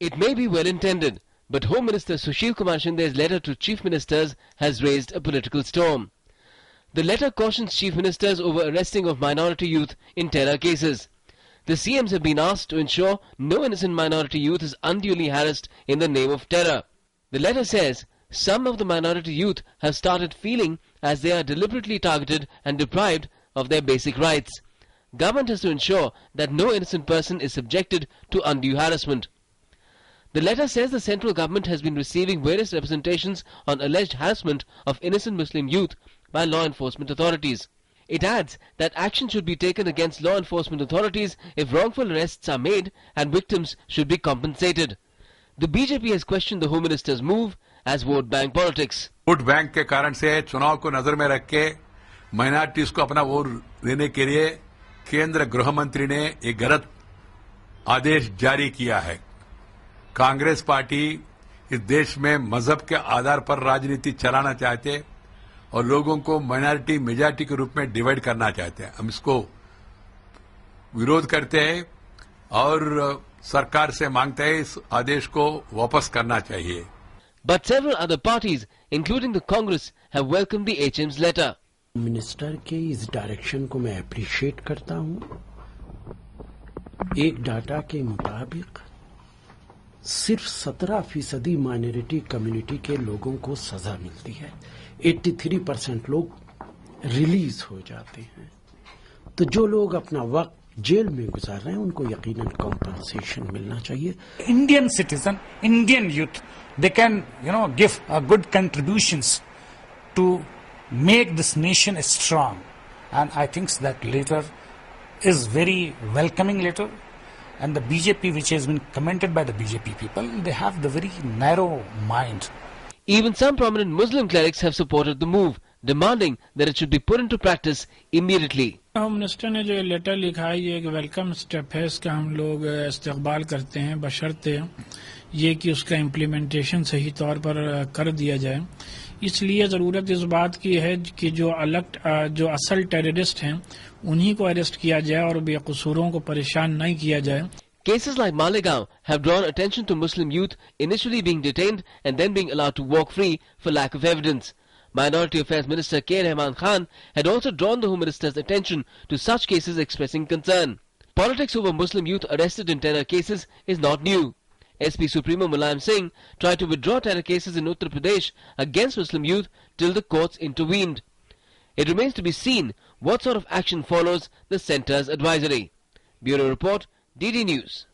It may be well intended, but Home Minister Sushil Kumar Shinde's letter to Chief Ministers has raised a political storm. The letter cautions Chief Ministers over arresting of minority youth in terror cases. The CMs have been asked to ensure no innocent minority youth is unduly harassed in the name of terror. The letter says some of the minority youth have started feeling as they are deliberately targeted and deprived of their basic rights. Government has to ensure that no innocent person is subjected to undue harassment. The letter says the central government has been receiving various representations on alleged harassment of innocent Muslim youth by law enforcement authorities. It adds that action should be taken against law enforcement authorities if wrongful arrests are made and victims should be compensated. The BJP has questioned the Home Minister's move as vote bank politics. Vote bank के कारण से चुनाव को नजर में रख के minorities को अपना वोट देने के लिए केंद्र गृह मंत्री ने एक गलत आदेश जारी किया है। कांग्रेस पार्टी इस देश में मजहब के आधार पर राजनीति चलाना चाहते और लोगों को माइनॉरिटी मेजॉरिटी के रूप में डिवाइड करना चाहते हैं। हम इसको विरोध करते हैं और सरकार से मांगते हैं इस आदेश को वापस करना चाहिए। But several other parties, including the Congress, have welcomed the HM's letter. Minister के इस डायरेक्शन को मैं अप्रिशिएट करता हूं। एक डाटा के मुताबिक सिर्फ 17% माइनॉरिटी कम्युनिटी के लोगों को सजा मिलती है। 83% लोग रिलीज हो जाते हैं। तो जो लोग अपना वक्त जेल में गुजार रहे हैं उनको यकीनन कॉम्पनसेशन मिलना चाहिए। Indian citizen, Indian youth, they can, give good contributions to make this nation strong. And I think that letter is very welcoming letter. And the BJP, which has been commented by the BJP people, they have the very narrow mind. Even some prominent Muslim clerics have supported the move, demanding that it should be put into practice immediately. Home minister ने जो letter लिखा है ये एक welcome step है। इसका हम लोग इस्तकबाल करते हैं बशर्ते ये कि उसका इम्प्लीमेंटेशन सही तौर पर कर दिया जाए। इसलिए ज़रूरत इस बात की है कि जो असल टेररिस्ट हैं उन्हीं को अरेस्ट किया जाए और बेकसूरों को परेशान नहीं किया जाए। Cases like Malegaon have drawn attention to Muslim youth initially being detained and then being allowed to walk free for lack of evidence. Minority Affairs Minister K. Rahman Khan had also drawn the Home Minister's attention to such cases, expressing concern. Politics over Muslim youth arrested in terror cases is not new. SP Supremo Mulayam Singh tried to withdraw terror cases in Uttar Pradesh against Muslim youth till the courts intervened. It remains to be seen what sort of action follows the centre's advisory. Bureau Report, DD News.